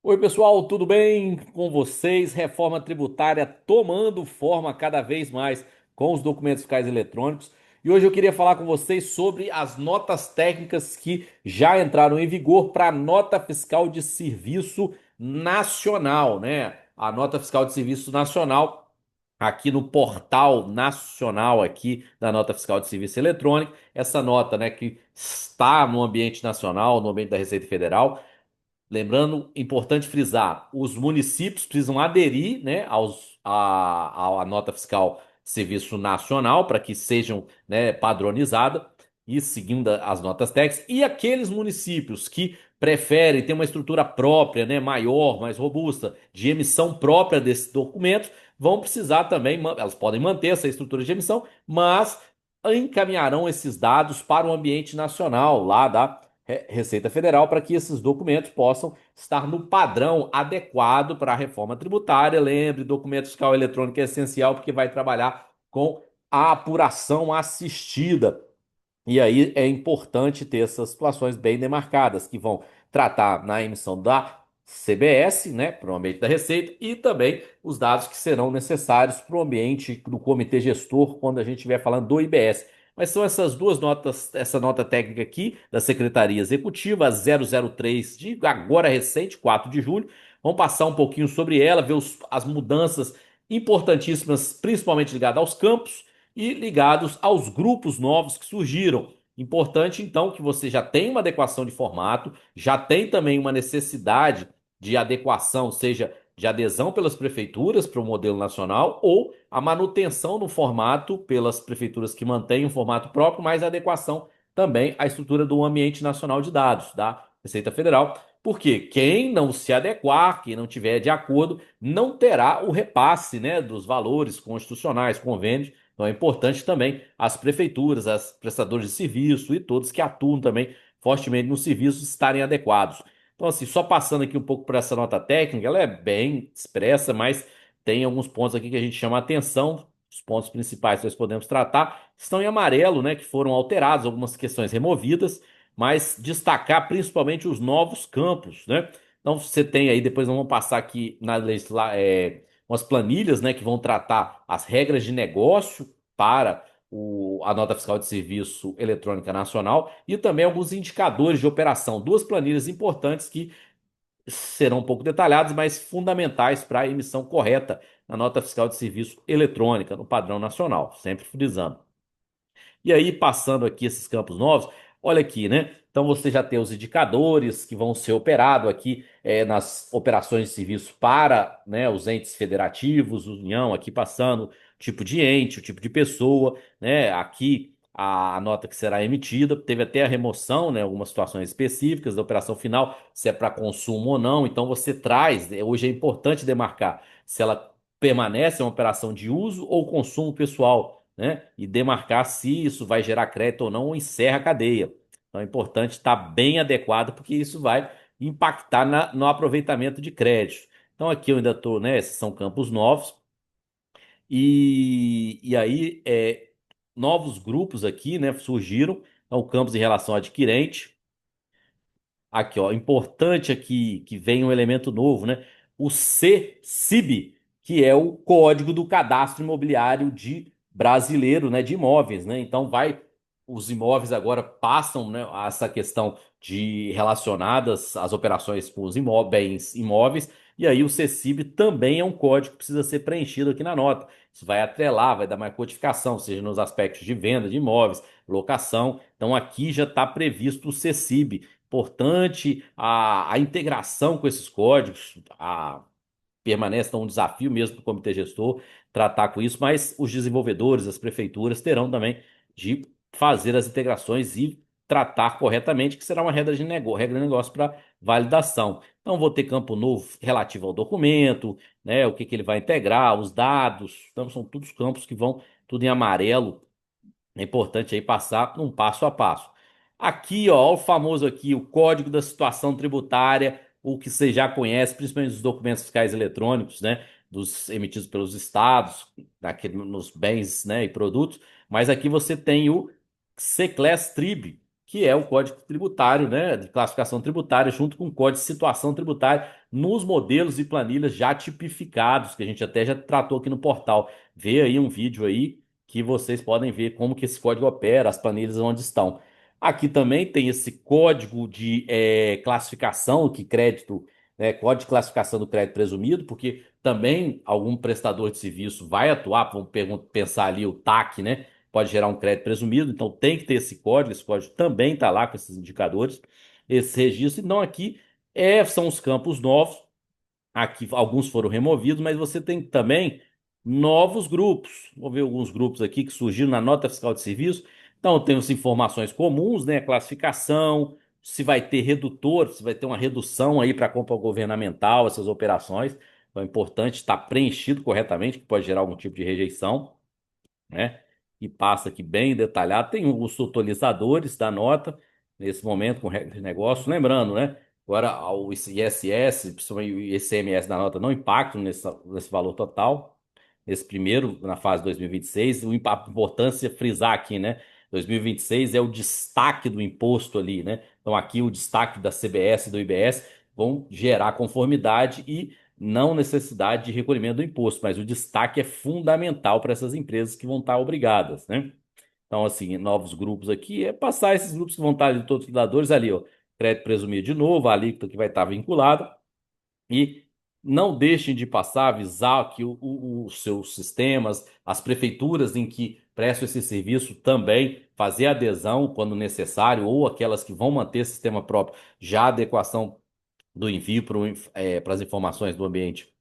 Oi, pessoal, tudo bem com vocês? Reforma tributária tomando forma cada vez mais com os documentos fiscais eletrônicos. E hoje eu queria falar com vocês sobre as notas técnicas que já entraram em vigor para a nota fiscal de serviço nacional, né? A nota fiscal de serviço nacional aqui no portal nacional aqui da nota fiscal de serviço eletrônico. Essa nota, né, que está no ambiente nacional, no ambiente da Receita Federal. Lembrando, importante frisar, os municípios precisam aderir, né, à nota fiscal de serviço nacional para que sejam, né, padronizadas e seguindo as notas técnicas. E aqueles municípios que preferem ter uma estrutura própria, né, maior, mais robusta, de emissão própria desses documentos, vão precisar também, elas podem manter essa estrutura de emissão, mas encaminharão esses dados para o ambiente nacional lá da Receita Federal para que esses documentos possam estar no padrão adequado para a reforma tributária. Lembre, documento fiscal eletrônico é essencial porque vai trabalhar com a apuração assistida. E aí é importante ter essas situações bem demarcadas, que vão tratar na emissão da CBS, né, para o ambiente da Receita, e também os dados que serão necessários para o ambiente do comitê gestor, quando a gente estiver falando do IBS. Mas são essas duas notas, essa nota técnica aqui da Secretaria Executiva, a 003 de agora recente, 4 de julho. Vamos passar um pouquinho sobre ela, ver as mudanças importantíssimas, principalmente ligadas aos campos e ligados aos grupos novos que surgiram. Importante, então, que você já tem uma adequação de formato, já tem também uma necessidade de adequação, seja de adesão pelas prefeituras para o modelo nacional ou a manutenção no formato pelas prefeituras que mantêm um formato próprio, mas a adequação também à estrutura do ambiente nacional de dados da Receita Federal. Porque quem não se adequar, quem não tiver de acordo, não terá o repasse, né, dos valores constitucionais, convênios. Então é importante também as prefeituras, as prestadores de serviço e todos que atuam também fortemente nos serviços estarem adequados. Então, assim, só passando aqui um pouco por essa nota técnica, ela é bem expressa, mas tem alguns pontos aqui que a gente chama a atenção. Os pontos principais que nós podemos tratar estão em amarelo, né, que foram alterados, algumas questões removidas, mas destacar principalmente os novos campos, né? Então, você tem aí, depois nós vamos passar aqui na umas planilhas, né, que vão tratar as regras de negócio para a nota fiscal de serviço eletrônica nacional e também alguns indicadores de operação. Duas planilhas importantes que serão um pouco detalhadas, mas fundamentais para a emissão correta na nota fiscal de serviço eletrônica, no padrão nacional, sempre frisando. E aí, passando aqui esses campos novos, olha aqui, né? Então você já tem os indicadores que vão ser operados aqui nas operações de serviço para, né, os entes federativos, União, aqui passando o tipo de ente, o tipo de pessoa, né? Aqui a nota que será emitida, teve até a remoção, né, algumas situações específicas da operação final, se é para consumo ou não. Então você traz, hoje é importante demarcar se ela permanece uma operação de uso ou consumo pessoal, né? E demarcar se isso vai gerar crédito ou não, ou encerra a cadeia. Então é importante estar bem adequado, porque isso vai impactar no aproveitamento de crédito. Então aqui eu ainda estou, né? Esses são campos novos, e aí novos grupos aqui, né? Surgiram. Então, campos em relação ao adquirente. Aqui, ó, importante aqui que vem um elemento novo, né? O CCIB, que é o Código do Cadastro Imobiliário de Brasileiro, né, de imóveis, né? Então os imóveis agora passam, né, a essa questão de relacionadas às operações com os bens imóveis, e aí o CCIB também é um código que precisa ser preenchido aqui na nota. Isso vai atrelar, vai dar mais codificação, seja nos aspectos de venda de imóveis, locação. Então aqui já está previsto o CCIB. Importante a integração com esses códigos, permanece um desafio mesmo para o comitê gestor tratar com isso, mas os desenvolvedores, as prefeituras terão também de fazer as integrações e tratar corretamente, que será uma regra de negócio para validação. Então, vou ter campo novo relativo ao documento, né, o que ele vai integrar, os dados, então são todos campos que vão tudo em amarelo. É importante aí passar um passo a passo. Aqui, ó, o famoso aqui, o Código da Situação Tributária, o que você já conhece, principalmente dos documentos fiscais eletrônicos, né, dos emitidos pelos estados, nos bens, né, e produtos. Mas aqui você tem o CCLES-TRIB, que é o Código Tributário, né, de classificação tributária, junto com o Código de Situação Tributária, nos modelos e planilhas já tipificados, que a gente até já tratou aqui no portal. Vê aí um vídeo aí que vocês podem ver como que esse código opera, as planilhas onde estão. Aqui também tem esse código de classificação que crédito, né, código de classificação do crédito presumido, porque também algum prestador de serviço vai atuar, vamos pensar ali o TAC, né? Pode gerar um crédito presumido, então tem que ter esse código também está lá com esses indicadores, esse registro. Então aqui são os campos novos, aqui alguns foram removidos, mas você tem também novos grupos. Vou ver alguns grupos aqui que surgiram na nota fiscal de serviço. Então temos informações comuns, né? Classificação, se vai ter redutor, se vai ter uma redução aí para compra governamental, essas operações. Então é importante estar preenchido corretamente, que pode gerar algum tipo de rejeição, né? E passa aqui bem detalhado. Tem os totalizadores da nota, nesse momento, com regra de negócio. Lembrando, né? Agora, o ISS, principalmente o ICMS da nota, não impactam nesse valor total. Nesse primeiro, na fase 2026, a importância é frisar aqui, né? 2026 é o destaque do imposto ali, né? Então, aqui o destaque da CBS e do IBS vão gerar conformidade e não necessidade de recolhimento do imposto, mas o destaque é fundamental para essas empresas que vão estar obrigadas, né? Então, assim, novos grupos aqui, é passar esses grupos que vão estar ali, todos os dadores ali, ó, crédito presumido de novo, a alíquota que vai estar vinculada, e não deixem de passar, avisar que os seus sistemas, as prefeituras em que prestam esse serviço também, fazer adesão quando necessário, ou aquelas que vão manter sistema próprio, já a adequação do envio para as informações do ambiente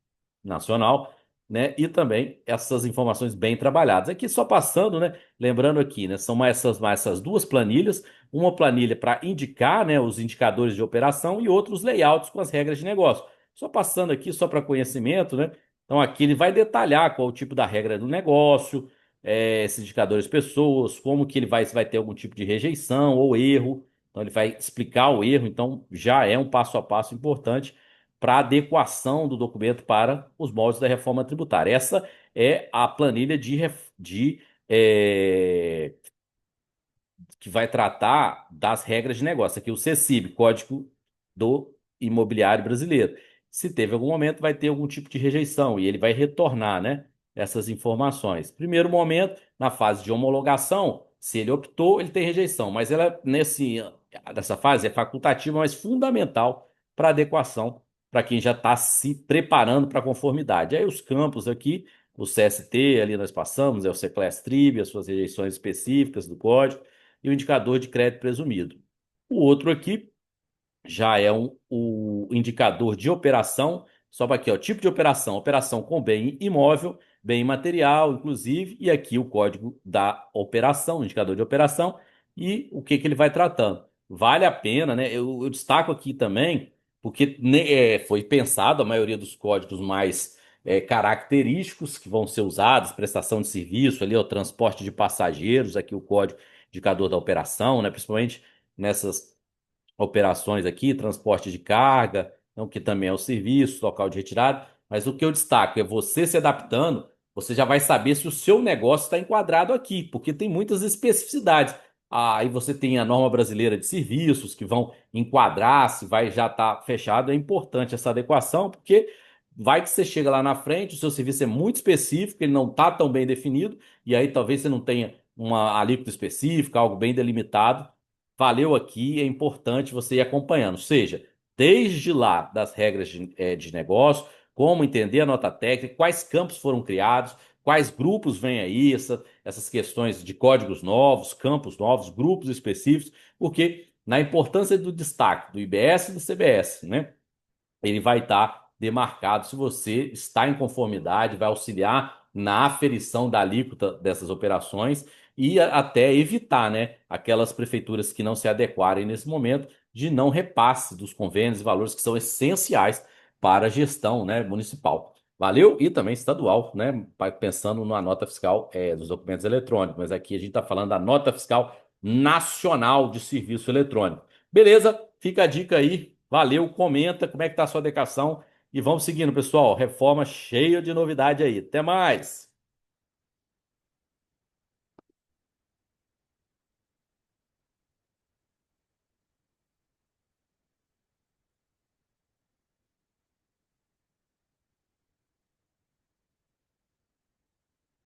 nacional, né? E também essas informações bem trabalhadas. Aqui só passando, né? Lembrando aqui, né? São mais essas duas planilhas, uma planilha para indicar, né, os indicadores de operação e outros layouts com as regras de negócio. Só passando aqui, só para conhecimento, né? Então aqui ele vai detalhar qual o tipo da regra do negócio, esses indicadores pessoas, como que ele vai, se vai ter algum tipo de rejeição ou erro. Então ele vai explicar o erro, então já é um passo a passo importante para adequação do documento para os moldes da reforma tributária. Essa é a planilha que vai tratar das regras de negócio. Aqui o CECIB, Código do Imobiliário Brasileiro. Se teve algum momento, vai ter algum tipo de rejeição e ele vai retornar, né, essas informações. Primeiro momento, na fase de homologação, se ele optou, ele tem rejeição, mas ela nessa fase é facultativa, mas fundamental para adequação para quem já está se preparando para a conformidade. Aí os campos aqui, o CST, ali nós passamos, é o CClass Trib, as suas rejeições específicas do código e o indicador de crédito presumido. O outro aqui já é o indicador de operação, só para aqui, ó, tipo de operação, operação com bem imóvel, bem material, inclusive, e aqui o código da operação, indicador de operação, e o que que ele vai tratando. Vale a pena, né? Eu destaco aqui também, porque né, foi pensado a maioria dos códigos mais característicos que vão ser usados, prestação de serviço, ali, o transporte de passageiros, aqui o código indicador da operação, né? Principalmente nessas operações aqui, transporte de carga, então, que também é o serviço, local de retirada. Mas o que eu destaco é você se adaptando, você já vai saber se o seu negócio está enquadrado aqui, porque tem muitas especificidades. Aí você tem a norma brasileira de serviços que vão enquadrar se vai já estar fechado. É importante essa adequação, porque vai que você chega lá na frente, o seu serviço é muito específico, ele não está tão bem definido, e aí talvez você não tenha uma alíquota específica, algo bem delimitado. Valeu aqui, é importante você ir acompanhando, seja desde lá das regras de negócio, como entender a nota técnica, quais campos foram criados, quais grupos vêm aí, essas questões de códigos novos, campos novos, grupos específicos, porque na importância do destaque do IBS e do CBS, né? Ele vai estar demarcado se você está em conformidade, vai auxiliar na aferição da alíquota dessas operações e até evitar, né, aquelas prefeituras que não se adequarem nesse momento de não repasse dos convênios e valores que são essenciais para a gestão, né, municipal. Valeu? E também estadual, né? Pensando na nota fiscal dos documentos eletrônicos, mas aqui a gente está falando da nota fiscal nacional de serviço eletrônico. Beleza? Fica a dica aí. Valeu, comenta como é que tá a sua adequação e vamos seguindo, pessoal. Reforma cheia de novidade aí. Até mais!